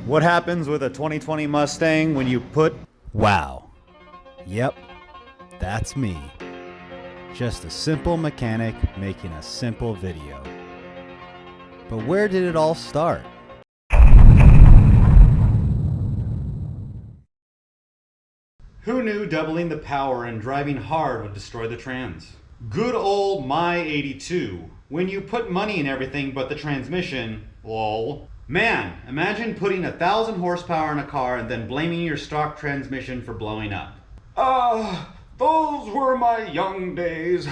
What happens with a 2020 Mustang when you put... Wow. Yep, that's me. Just a simple mechanic making a simple video. But where did it all start? Who knew doubling the power and driving hard would destroy the trans? Good old my 82. When you put money in everything but the transmission, lol. Man, imagine putting 1,000 horsepower in a car and then blaming your stock transmission for blowing up. Those were my young days.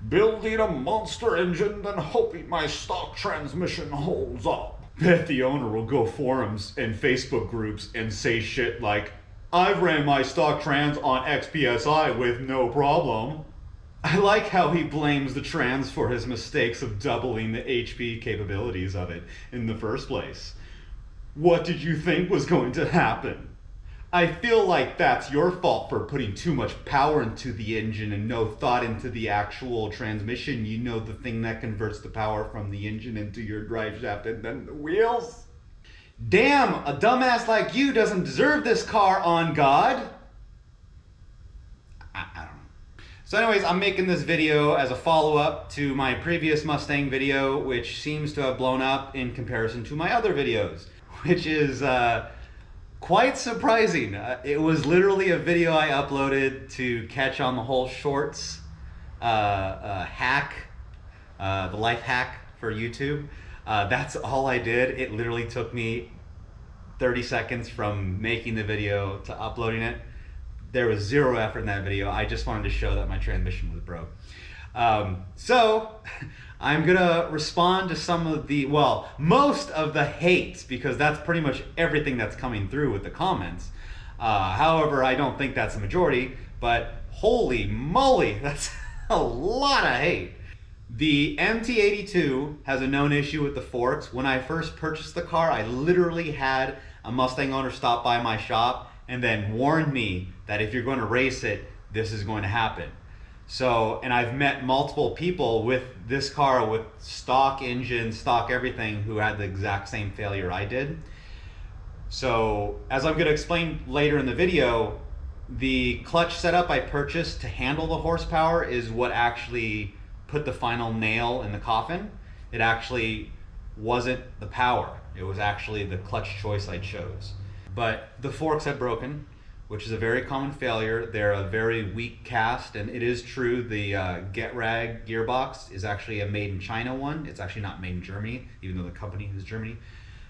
Building a monster engine, then hoping my stock transmission holds up. Bet the owner will go forums and Facebook groups and say shit like, I've ran my stock trans on XPSI with no problem. I like how he blames the trans for his mistakes of doubling the HP capabilities of it in the first place. What did you think was going to happen? I feel like that's your fault for putting too much power into the engine and no thought into the actual transmission. You know, the thing that converts the power from the engine into your drive shaft and then the wheels. Damn, a dumbass like you doesn't deserve this car, on God. I don't know. So anyways, I'm making this video as a follow-up to my previous Mustang video, which seems to have blown up in comparison to my other videos, which is quite surprising. It was literally a video I uploaded to catch on the whole shorts hack, the life hack for YouTube. That's all I did. It literally took me 30 seconds from making the video to uploading it. There was zero effort in that video. I just wanted to show that my transmission was broke. So I'm gonna respond to some of the, well, most of the hate, because that's pretty much everything that's coming through with the comments. However, I don't think that's the majority, but holy moly, that's a lot of hate. The MT82 has a known issue with the forks. When I first purchased the car, I literally had a Mustang owner stop by my shop and then warned me that if you're going to race it, this is going to happen. So, and I've met multiple people with this car with stock engine, stock everything, who had the exact same failure I did. So, as I'm going to explain later in the video, the clutch setup I purchased to handle the horsepower is what actually put the final nail in the coffin. It actually wasn't the power. It was actually the clutch choice I chose. But the forks had broken, which is a very common failure. They're a very weak cast, and it is true the Get Rag gearbox is actually a made in China one. It's actually not made in Germany, even though the company is Germany.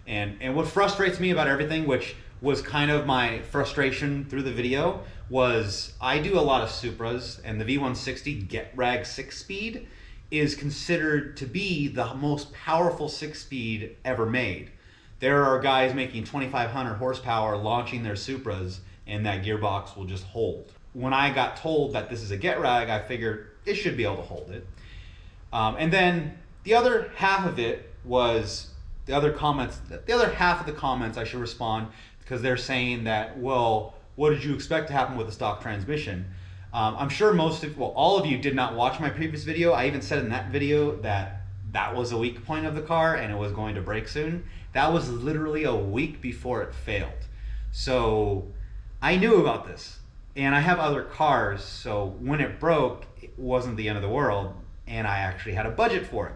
And what frustrates me about everything, which was kind of my frustration through the video, was I do a lot of Supras, and the V160 Get Rag 6-speed is considered to be the most powerful 6-speed ever made. There are guys making 2,500 horsepower launching their Supras, and that gearbox will just hold. When I got told that this is a Get Rag, I figured it should be able to hold it. And then the other half of it was the other half of the comments I should respond, because they're saying that, well, what did you expect to happen with a stock transmission? I'm sure all of you did not watch my previous video. I even said in that video that that was a weak point of the car and it was going to break soon. That was literally a week before it failed. So I knew about this, and I have other cars, so when it broke, it wasn't the end of the world, and I actually had a budget for it.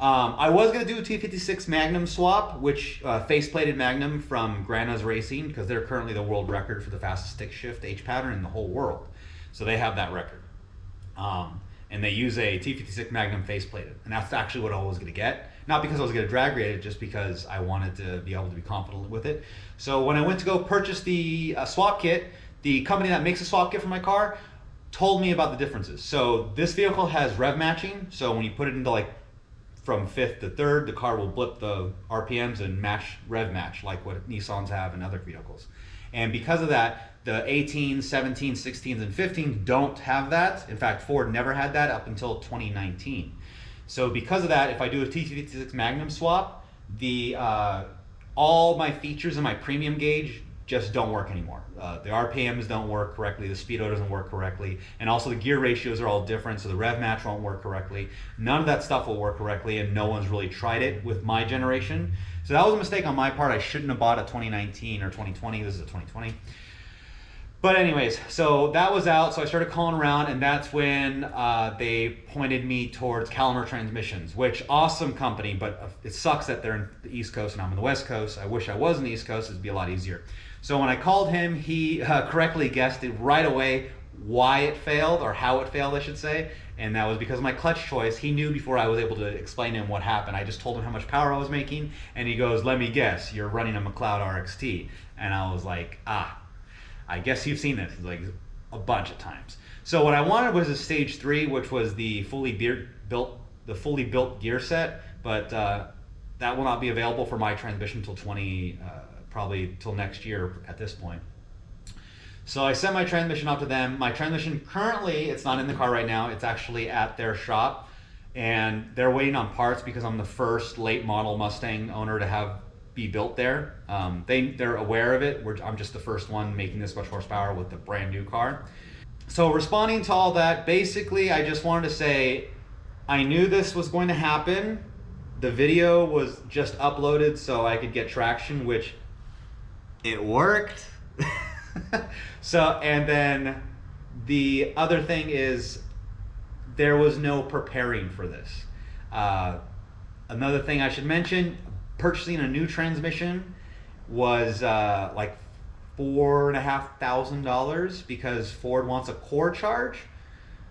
I was going to do a T56 Magnum swap, which faceplated Magnum from Grana's Racing, because they're currently the world record for the fastest stick shift H pattern in the whole world. So they have that record. And they use a T56 Magnum faceplated, and that's actually what I was going to get. Not because I was going to drag rate it, just because I wanted to be able to be confident with it. So when I went to go purchase the swap kit, the company that makes a swap kit for my car told me about the differences. So this vehicle has rev matching, so when you put it into like from 5th to 3rd, the car will blip the RPMs and rev match like what Nissans have in other vehicles. And because of that, the 18s, 17s, 16s, and 15s don't have that. In fact, Ford never had that up until 2019. So because of that, if I do a T56 Magnum swap, all my features in my premium gauge just don't work anymore. The RPMs don't work correctly, the speedo doesn't work correctly, and also the gear ratios are all different, so the rev match won't work correctly. None of that stuff will work correctly, and no one's really tried it with my generation. So that was a mistake on my part. I shouldn't have bought a 2019 or 2020. This is a 2020. But anyways, so that was out. So I started calling around, and that's when they pointed me towards Calimer Transmissions, which awesome company, but it sucks that they're in the East Coast and I'm in the West Coast. I wish I was in the East Coast. It'd be a lot easier. So when I called him, he correctly guessed it right away why it failed, or how it failed, I should say. And that was because of my clutch choice. He knew before I was able to explain to him what happened. I just told him how much power I was making, and he goes, "Let me guess, you're running a McLeod RXT." And I was like, I guess you've seen this like a bunch of times. So what I wanted was a stage 3, which was the fully built gear set, but that will not be available for my transmission till probably till next year at this point. So I sent my transmission up to them. My transmission currently, it's not in the car right now. It's actually at their shop, and they're waiting on parts because I'm the first late model Mustang owner to be built there. They're aware of it. I'm just the first one making this much horsepower with a brand new car. So responding to all that, basically I just wanted to say I knew this was going to happen. The video was just uploaded so I could get traction, which it worked. So, and then the other thing is there was no preparing for this. Another thing I should mention, purchasing a new transmission was like $4,500 because Ford wants a core charge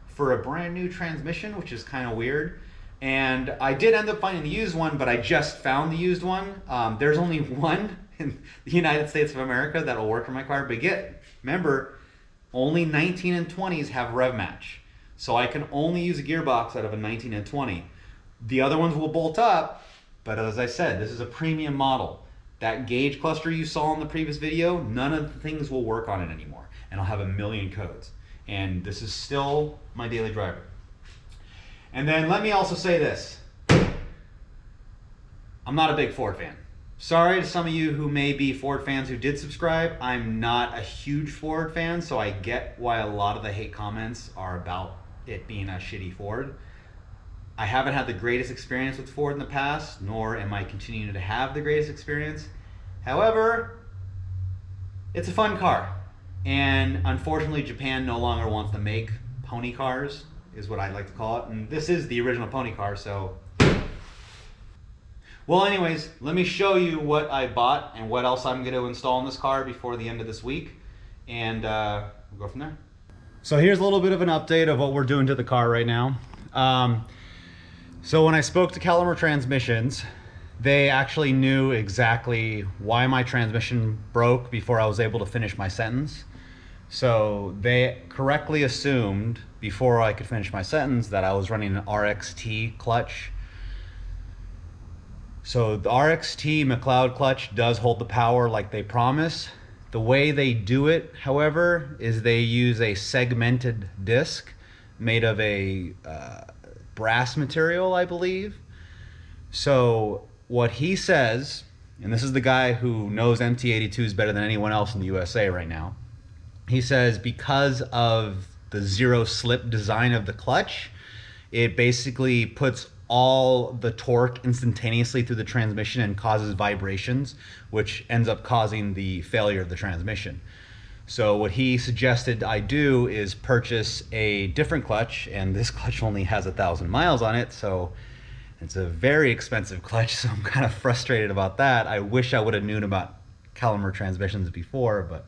for a brand new transmission, which is kind of weird. And I did end up finding the used one, but I just found the used one. There's only one in the United States of America that'll work for my car. But remember, only 19 and 20s have rev match. So I can only use a gearbox out of a 19 and 20. The other ones will bolt up, but as I said, this is a premium model. That gauge cluster you saw in the previous video, none of the things will work on it anymore. And I'll have a million codes. And this is still my daily driver. And then let me also say this. I'm not a big Ford fan. Sorry to some of you who may be Ford fans who did subscribe. I'm not a huge Ford fan, so I get why a lot of the hate comments are about it being a shitty Ford. I haven't had the greatest experience with Ford in the past, nor am I continuing to have the greatest experience. However, it's a fun car. And unfortunately, Japan no longer wants to make pony cars, is what I like to call it. And this is the original pony car, so. Well, anyways, let me show you what I bought and what else I'm going to install in this car before the end of this week. And we'll go from there. So here's a little bit of an update of what we're doing to the car right now. So when I spoke to Calimer Transmissions, they actually knew exactly why my transmission broke before I was able to finish my sentence. So they correctly assumed before I could finish my sentence that I was running an RXT clutch. So the RXT McLeod clutch does hold the power like they promise. The way they do it, however, is they use a segmented disc made of a brass material, I believe. So what he says, and this is the guy who knows MT82s better than anyone else in the USA right now. He says because of the zero slip design of the clutch, it basically puts all the torque instantaneously through the transmission and causes vibrations, which ends up causing the failure of the transmission. So what he suggested I do is purchase a different clutch, and this clutch only has 1,000 miles on it, so it's a very expensive clutch, so I'm kind of frustrated about that. I wish I would have known about Calimer transmissions before, but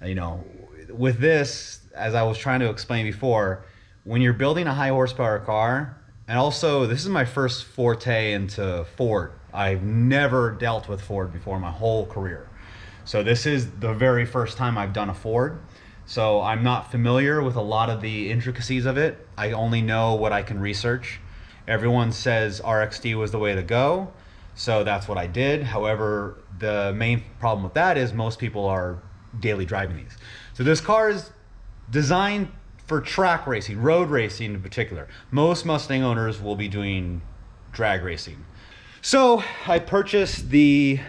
you know, with this, as I was trying to explain before, when you're building a high horsepower car, and also this is my first forte into Ford. I've never dealt with Ford before in my whole career. So this is the very first time I've done a Ford. So I'm not familiar with a lot of the intricacies of it. I only know what I can research. Everyone says RXT was the way to go, so that's what I did. However, the main problem with that is most people are daily driving these. So this car is designed for track racing, road racing in particular. Most Mustang owners will be doing drag racing. So I purchased a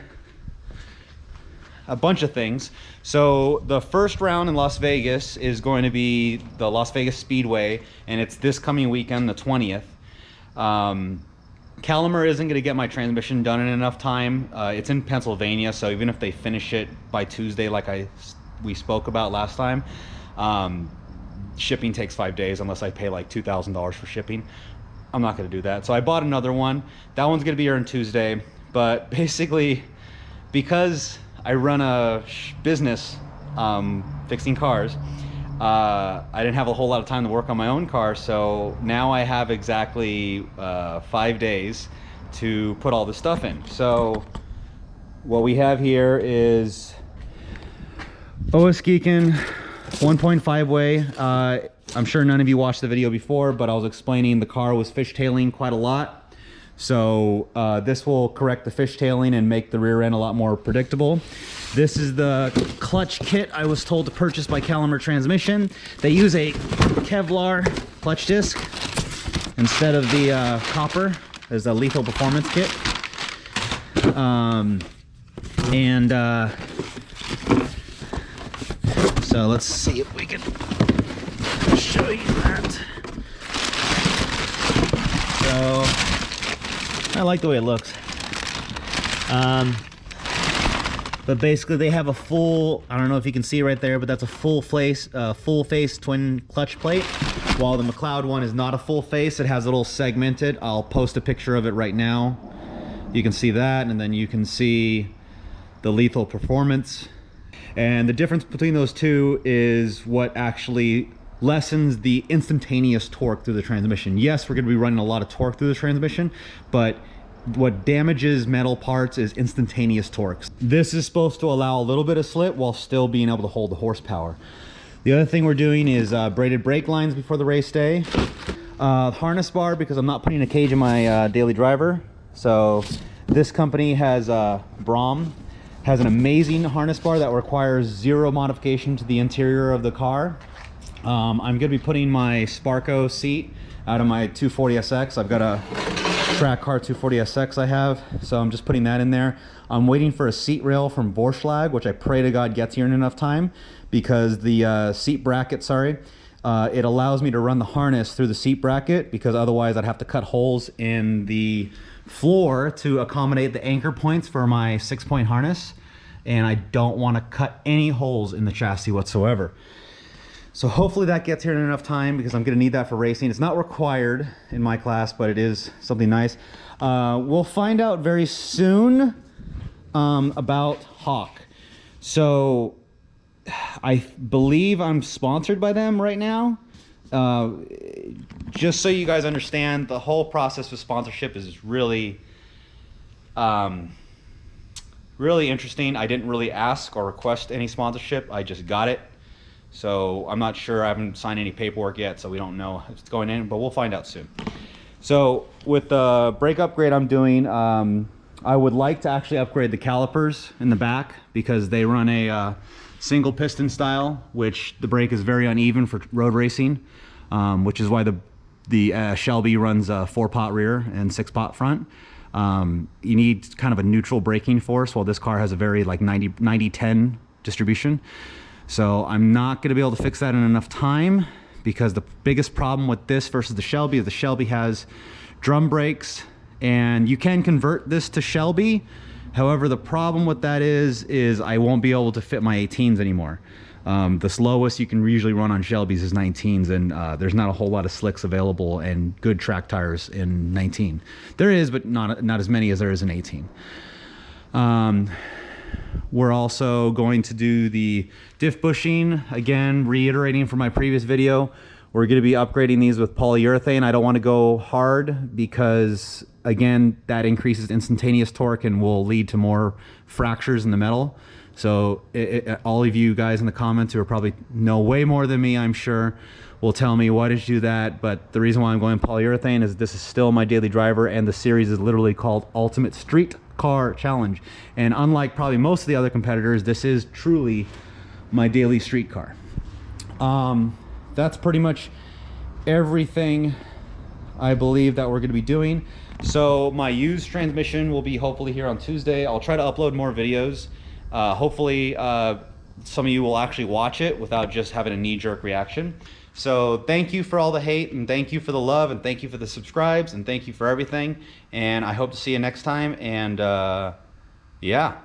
bunch of things. So the first round in Las Vegas is going to be the Las Vegas Speedway, and it's this coming weekend, the 20th. Calimer isn't going to get my transmission done in enough time. It's in Pennsylvania, so even if they finish it by Tuesday like we spoke about last time, shipping takes 5 days unless I pay like $2,000 for shipping. I'm not going to do that. So I bought another one. That one's going to be here on Tuesday. But basically, because I run a business fixing cars, I didn't have a whole lot of time to work on my own car, so now I have exactly 5 days to put all this stuff in. So what we have here is OS Geekin 1.5 way. I'm sure none of you watched the video before, but I was explaining the car was fishtailing quite a lot. So this will correct the fishtailing and make the rear end a lot more predictable. This is the clutch kit I was told to purchase by Calimer Transmission. They use a Kevlar clutch disc instead of the copper as a lethal performance kit. So let's see if we can show you that. So I like the way it looks. But basically they have a full, I don't know if you can see right there, but that's a full face twin clutch plate. While the McLeod one is not a full face, it has a little segmented. I'll post a picture of it right now. You can see that, and then you can see the lethal performance. And the difference between those two is what actually lessens the instantaneous torque through the transmission. Yes, we're going to be running a lot of torque through the transmission, but what damages metal parts is instantaneous torques. This is supposed to allow a little bit of slip while still being able to hold the horsepower. The other thing we're doing is braided brake lines before the race day. Harness bar, because I'm not putting a cage in my daily driver. So this company has Braum, has an amazing harness bar that requires zero modification to the interior of the car. I'm going to be putting my Sparco seat out of my 240SX. I've got a track car 240SX I have, so I'm just putting that in there. I'm waiting for a seat rail from Vorschlag, which I pray to God gets here in enough time, because the seat bracket, it allows me to run the harness through the seat bracket, because otherwise I'd have to cut holes in the floor to accommodate the anchor points for my 6-point harness, and I don't want to cut any holes in the chassis whatsoever. So hopefully that gets here in enough time, because I'm going to need that for racing. It's not required in my class, but it is something nice. We'll find out very soon about Hawk. So I believe I'm sponsored by them right now. Just so you guys understand, the whole process of sponsorship is really really interesting. I didn't really ask or request any sponsorship. I just got it. So I'm not sure. I haven't signed any paperwork yet, so we don't know if it's going in, but we'll find out soon. So with the brake upgrade I'm doing, I would like to actually upgrade the calipers in the back, because they run a single piston style, which the brake is very uneven for road racing, which is why the Shelby runs a 4-pot rear and 6-pot front. You need kind of a neutral braking force, while this car has a very like 90-10 distribution. So I'm not going to be able to fix that in enough time, because the biggest problem with this versus the Shelby is the Shelby has drum brakes, and you can convert this to Shelby. However, the problem with that is I won't be able to fit my 18s anymore. The slowest you can usually run on Shelbys is 19s, and there's not a whole lot of slicks available and good track tires in 19. There is, but not as many as there is in 18. We're also going to do the diff bushing. Again, reiterating from my previous video, we're going to be upgrading these with polyurethane. I don't want to go hard, because again, that increases instantaneous torque and will lead to more fractures in the metal. So all of you guys in the comments who are probably know way more than me, I'm sure, will tell me why did you do that. But the reason why I'm going polyurethane is this is still my daily driver, and the series is literally called Ultimate Street Car Challenge. And unlike probably most of the other competitors, this is truly my daily street car. That's pretty much everything I believe that we're going to be doing. So my used transmission will be hopefully here on Tuesday. I'll try to upload more videos. Hopefully some of you will actually watch it without just having a knee-jerk reaction. So thank you for all the hate, and thank you for the love, and thank you for the subscribes, and thank you for everything. And I hope to see you next time. And yeah.